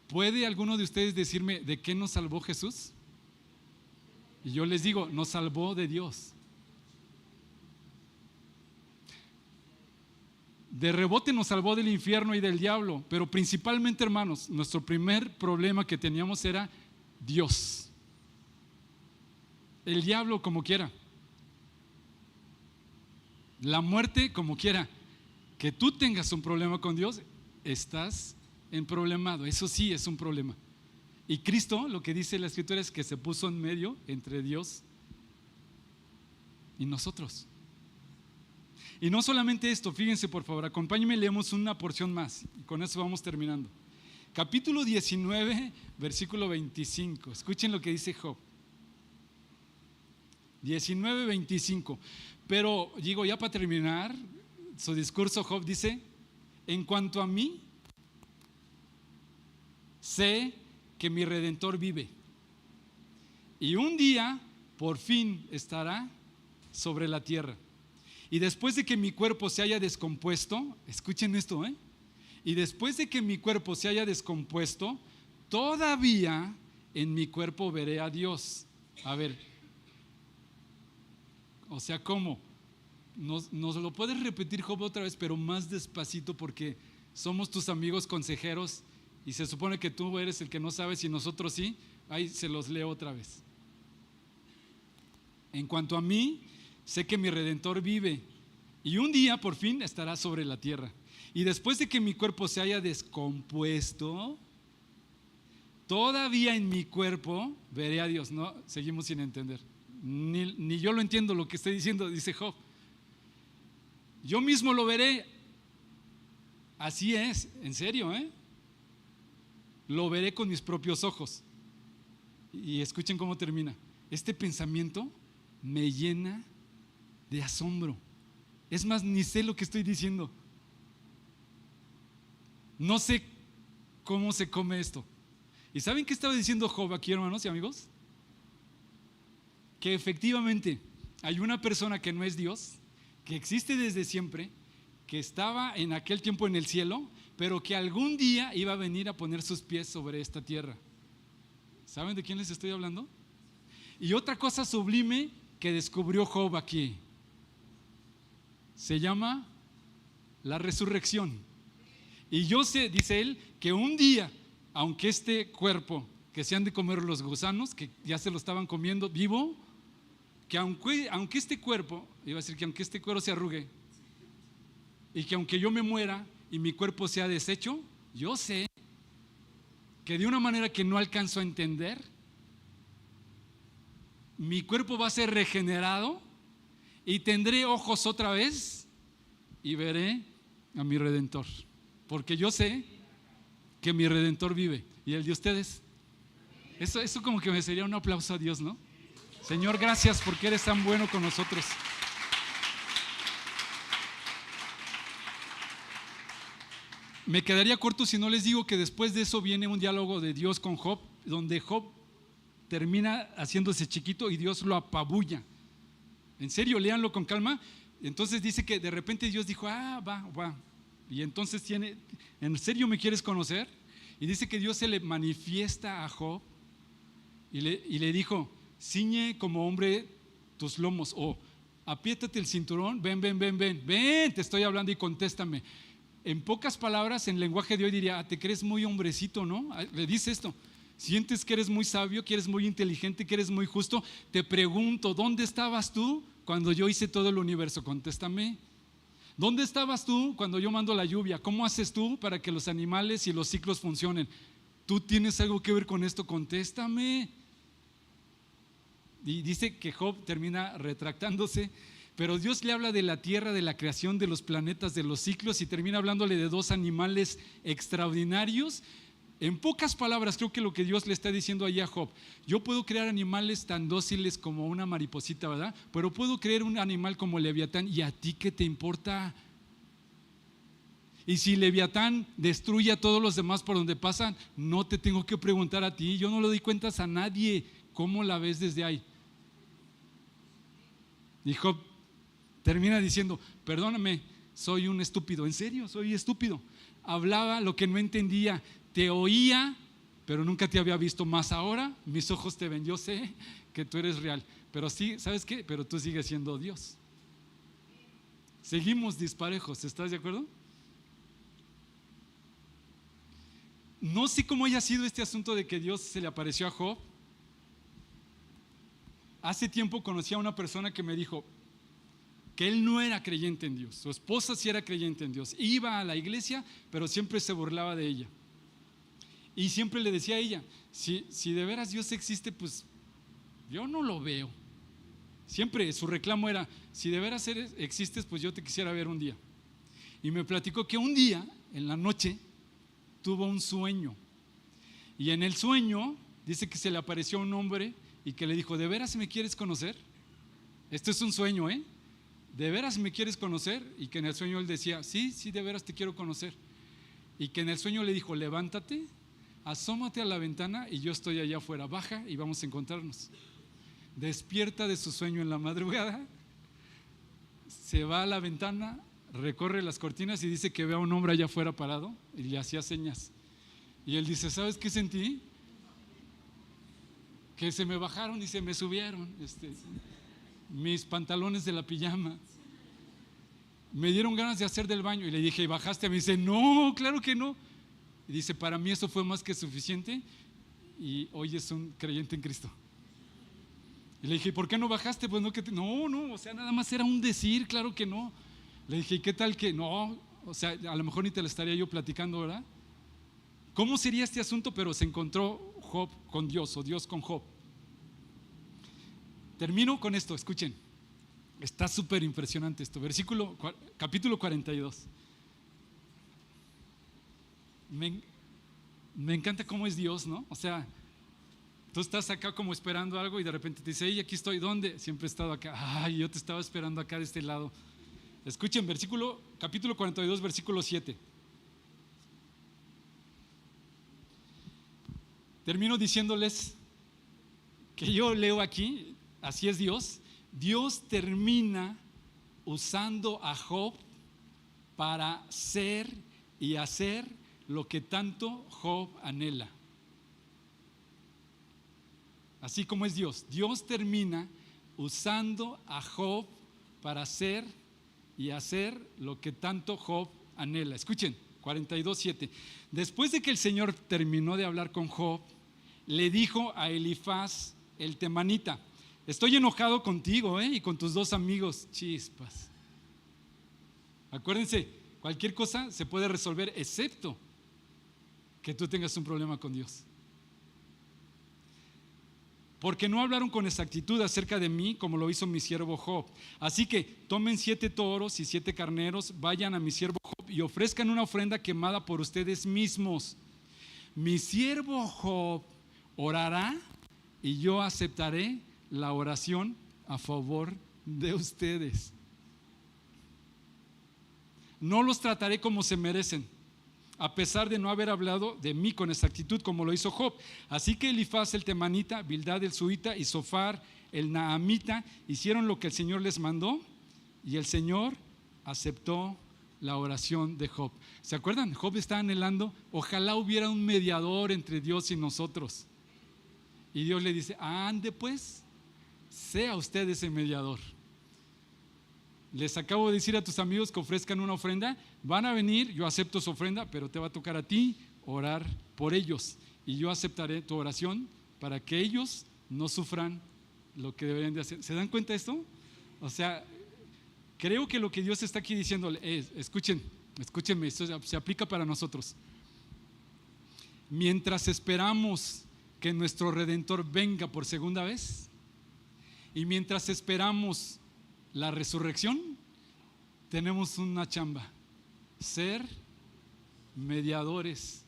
Speaker 1: ¿puede alguno de ustedes decirme de qué nos salvó Jesús? Y yo les digo, nos salvó de Dios. De rebote nos salvó del infierno y del diablo, pero principalmente, hermanos, nuestro primer problema que teníamos era Dios. El diablo como quiera, la muerte como quiera. Que tú tengas un problema con Dios, estás emproblemado, eso sí es un problema. Y Cristo, lo que dice la escritura es que se puso en medio entre Dios y nosotros. Y no solamente esto, fíjense por favor, acompáñenme, leemos una porción más y con eso vamos terminando. Capítulo 19, versículo 25. Escuchen lo que dice Job. 19, 25. Pero digo, ya para terminar su discurso, Job dice, en cuanto a mí, sé que mi Redentor vive y un día por fin estará sobre la tierra. Y después de que mi cuerpo se haya descompuesto, escuchen esto, y después de que mi cuerpo se haya descompuesto, todavía en mi cuerpo veré a Dios. A ver, o sea, ¿cómo? Nos lo puedes repetir, Job, otra vez, pero más despacito porque somos tus amigos consejeros y se supone que tú eres el que no sabes y nosotros sí. Ahí se los leo otra vez. En cuanto a mí, sé que mi Redentor vive y un día por fin estará sobre la tierra. Y después de que mi cuerpo se haya descompuesto, todavía en mi cuerpo veré a Dios. No, seguimos sin entender. Ni yo lo entiendo lo que estoy diciendo, dice Job. Yo mismo lo veré. Así es, en serio, lo veré con mis propios ojos. Y escuchen cómo termina. Este pensamiento me llena de asombro. Es más, ni sé lo que estoy diciendo. No sé cómo se come esto. ¿Y saben qué estaba diciendo Job aquí, hermanos y amigos? Que efectivamente hay una persona que no es Dios, que existe desde siempre, que estaba en aquel tiempo en el cielo, pero que algún día iba a venir a poner sus pies sobre esta tierra. ¿Saben de quién les estoy hablando? Y otra cosa sublime que descubrió Job aquí se llama la resurrección. Y yo sé, dice él, que un día, aunque este cuerpo que se han de comer los gusanos, que ya se lo estaban comiendo vivo, que aunque este cuerpo, iba a decir que aunque este cuero se arrugue, y que aunque yo me muera y mi cuerpo sea deshecho, yo sé que de una manera que no alcanzo a entender, mi cuerpo va a ser regenerado y tendré ojos otra vez y veré a mi Redentor, porque yo sé que mi Redentor vive. ¿Y el de ustedes? Eso como que me sería un aplauso a Dios, ¿no? Señor, gracias porque eres tan bueno con nosotros. Me quedaría corto si no les digo que después de eso viene un diálogo de Dios con Job, donde Job termina haciéndose chiquito y Dios lo apabulla. En serio, léanlo con calma. Entonces dice que de repente Dios dijo, va. Y entonces ¿en serio me quieres conocer? Y dice que Dios se le manifiesta a Job y le dijo, ciñe como hombre tus lomos, o apriétate el cinturón, ven, te estoy hablando y contéstame. En pocas palabras, en lenguaje de hoy diría, te crees muy hombrecito, ¿no? Le dice esto, sientes que eres muy sabio, que eres muy inteligente, que eres muy justo. Te pregunto, ¿dónde estabas tú cuando yo hice todo el universo? Contéstame. ¿Dónde estabas tú cuando yo mando la lluvia? ¿Cómo haces tú para que los animales y los ciclos funcionen? ¿Tú tienes algo que ver con esto? Contéstame. Y dice que Job termina retractándose, pero Dios le habla de la tierra, de la creación, de los planetas, de los ciclos, y termina hablándole de dos animales extraordinarios. En pocas palabras, creo que lo que Dios le está diciendo ahí a Job, yo puedo crear animales tan dóciles como una mariposita, ¿verdad? Pero puedo crear un animal como Leviatán, ¿y a ti qué te importa? Y si Leviatán destruye a todos los demás por donde pasan, no te tengo que preguntar a ti, yo no le doy cuentas a nadie. ¿Cómo la ves desde ahí? Y Job termina diciendo, perdóname, soy un estúpido. En serio, soy estúpido. Hablaba lo que no entendía, te oía, pero nunca te había visto. Más ahora mis ojos te ven. Yo sé que tú eres real, pero sí, ¿sabes qué? Pero tú sigues siendo Dios. Seguimos disparejos, ¿estás de acuerdo? No sé cómo haya sido este asunto de que Dios se le apareció a Job. Hace tiempo conocí a una persona que me dijo que él no era creyente en Dios. Su esposa sí era creyente en Dios. Iba a la iglesia, pero siempre se burlaba de ella. Y siempre le decía a ella, si de veras Dios existe, pues yo no lo veo. Siempre su reclamo era, si de veras existes, pues yo te quisiera ver un día. Y me platicó que un día, en la noche, tuvo un sueño. Y en el sueño, dice que se le apareció un hombre y que le dijo, ¿de veras me quieres conocer? Esto es un sueño, ¿eh? ¿De veras me quieres conocer? Y que en el sueño él decía, sí, de veras te quiero conocer. Y que en el sueño le dijo, levántate, asómate a la ventana y yo estoy allá afuera, baja y vamos a encontrarnos. Despierta de su sueño en la madrugada, se va a la ventana, recorre las cortinas y dice que ve a un hombre allá afuera parado y le hacía señas. Y él dice, ¿sabes qué sentí? Que se me bajaron y se me subieron mis pantalones de la pijama. Me dieron ganas de hacer del baño y le dije, ¿y bajaste? Me dice, no, claro que no. Y dice, para mí eso fue más que suficiente y hoy es un creyente en Cristo. Y le dije, ¿y por qué no bajaste? Pues no, o sea, nada más era un decir, claro que no. Le dije, ¿y qué tal que no? O sea, a lo mejor ni te lo estaría yo platicando, ¿verdad? ¿Cómo sería este asunto? Pero se encontró Job con Dios, o Dios con Job. Termino con esto, escuchen. Está súper impresionante esto. Capítulo 42. Me encanta cómo es Dios, ¿no? O sea, tú estás acá como esperando algo y de repente te dice, hey, aquí estoy, ¿dónde? Siempre he estado acá. Ay, yo te estaba esperando acá de este lado. Escuchen, capítulo 42, versículo 7. Termino diciéndoles que yo leo aquí, así es Dios. Dios termina usando a Job para ser y hacer lo que tanto Job anhela. Así como es Dios, Dios termina usando a Job para ser y hacer lo que tanto Job anhela. Escuchen, 42:7. Después de que el Señor terminó de hablar con Job, le dijo a Elifaz el temanita: estoy enojado contigo, y con tus dos amigos. Chispas. Acuérdense, cualquier cosa se puede resolver excepto que tú tengas un problema con Dios. Porque no hablaron con exactitud acerca de mí como lo hizo mi siervo Job. Así que tomen 7 toros y 7 carneros, vayan a mi siervo Job y ofrezcan una ofrenda quemada por ustedes mismos. Mi siervo Job orará y yo aceptaré la oración a favor de ustedes. No los trataré como se merecen, a pesar de no haber hablado de mí con exactitud como lo hizo Job. Así que Elifaz el temanita, Bildad el suita y Zofar el naamita hicieron lo que el Señor les mandó, y el Señor aceptó la oración de Job. ¿Se acuerdan? Job está anhelando, ojalá hubiera un mediador entre Dios y nosotros. Y Dios le dice: ande pues, sea usted ese mediador. Les acabo de decir a tus amigos que ofrezcan una ofrenda. Van a venir, yo acepto su ofrenda, pero te va a tocar a ti orar por ellos. Y yo aceptaré tu oración para que ellos no sufran lo que deberían de hacer. ¿Se dan cuenta de esto? O sea, creo que lo que Dios está aquí diciéndole es: escúchenme, esto se aplica para nosotros. Mientras esperamos que nuestro Redentor venga por segunda vez, y mientras esperamos la resurrección, tenemos una chamba: ser mediadores,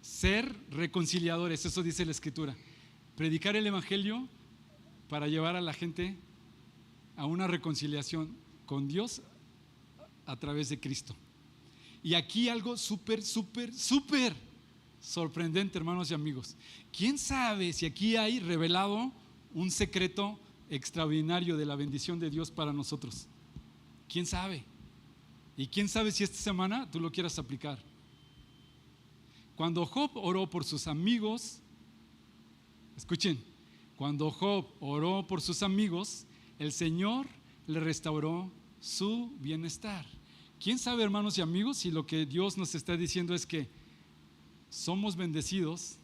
Speaker 1: ser reconciliadores. Eso dice la Escritura. Predicar el Evangelio para llevar a la gente a una reconciliación con Dios a través de Cristo. Y aquí algo súper sorprendente, hermanos y amigos. ¿Quién sabe si aquí hay revelado un secreto extraordinario de la bendición de Dios para nosotros? ¿Quién sabe? Y quién sabe si esta semana tú lo quieras aplicar. Cuando Job oró por sus amigos, escuchen, cuando Job oró por sus amigos, el Señor le restauró su bienestar. ¿Quién sabe, hermanos y amigos, si lo que Dios nos está diciendo es que somos bendecidos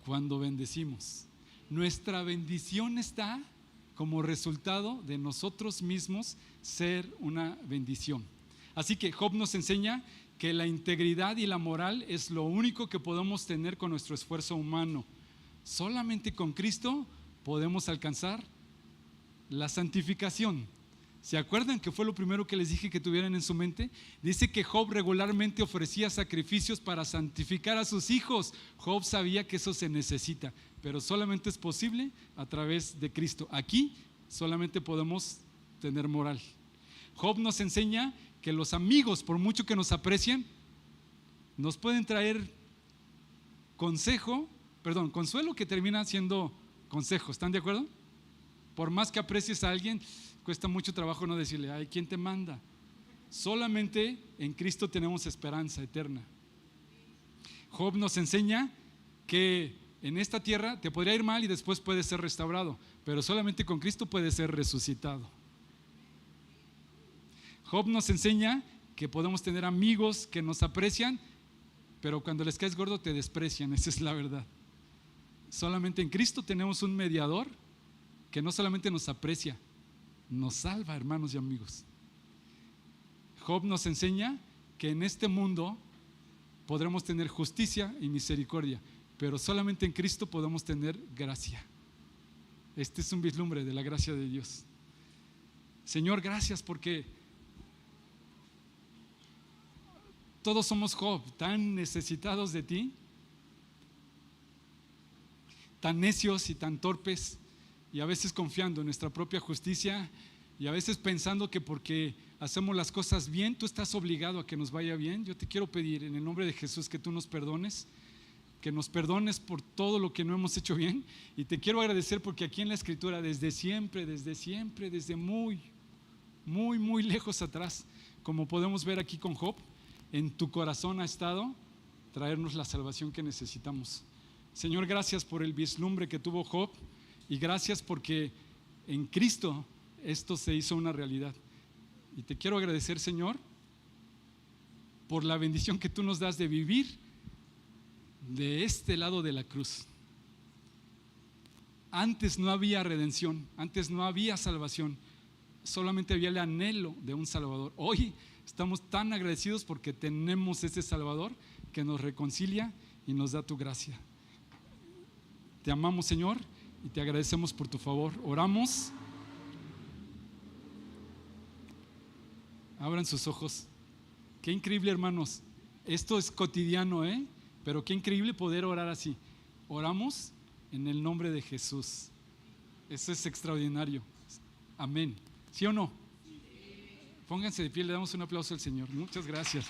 Speaker 1: cuando bendecimos? Nuestra bendición está como resultado de nosotros mismos ser una bendición. Así que Job nos enseña que la integridad y la moral es lo único que podemos tener con nuestro esfuerzo humano. Solamente con Cristo podemos alcanzar la santificación. ¿Se acuerdan que fue lo primero que les dije que tuvieran en su mente? Dice que Job regularmente ofrecía sacrificios para santificar a sus hijos. Job sabía que eso se necesita, pero solamente es posible a través de Cristo. Aquí solamente podemos tener moral. Job nos enseña que los amigos, por mucho que nos aprecien, nos pueden traer consuelo que termina siendo consejo. ¿Están de acuerdo? Por más que aprecies a alguien, cuesta mucho trabajo no decirle: ay, ¿quién te manda? Solamente en Cristo tenemos esperanza eterna. Job nos enseña que en esta tierra te podría ir mal y después puedes ser restaurado, pero solamente con Cristo puedes ser resucitado. Job nos enseña que podemos tener amigos que nos aprecian, pero cuando les caes gordo te desprecian. Esa es la verdad. Solamente en Cristo tenemos un mediador que no solamente nos aprecia, nos salva, hermanos y amigos. Job nos enseña que en este mundo podremos tener justicia y misericordia, pero solamente en Cristo podemos tener gracia. Este es un vislumbre de la gracia de Dios. Señor, gracias porque todos somos Job, tan necesitados de ti, tan necios y tan torpes, y a veces confiando en nuestra propia justicia, y a veces pensando que porque hacemos las cosas bien, tú estás obligado a que nos vaya bien. Yo te quiero pedir en el nombre de Jesús que tú nos perdones, que nos perdones por todo lo que no hemos hecho bien, y te quiero agradecer porque aquí en la Escritura desde siempre, desde muy lejos atrás, como podemos ver aquí con Job, en tu corazón ha estado traernos la salvación que necesitamos. Señor, gracias por el vislumbre que tuvo Job, y gracias porque en Cristo esto se hizo una realidad. Y te quiero agradecer, Señor, por la bendición que tú nos das de vivir de este lado de la cruz. Antes no había redención, antes no había salvación, solamente había el anhelo de un Salvador. Hoy estamos tan agradecidos porque tenemos ese Salvador que nos reconcilia y nos da tu gracia. Te amamos, Señor, y te agradecemos por tu favor. Oramos. Abran sus ojos. Qué increíble, hermanos. Esto es cotidiano, pero qué increíble poder orar así. Oramos en el nombre de Jesús. Eso es extraordinario. Amén. ¿Sí o no? Pónganse de pie, le damos un aplauso al Señor. Muchas gracias.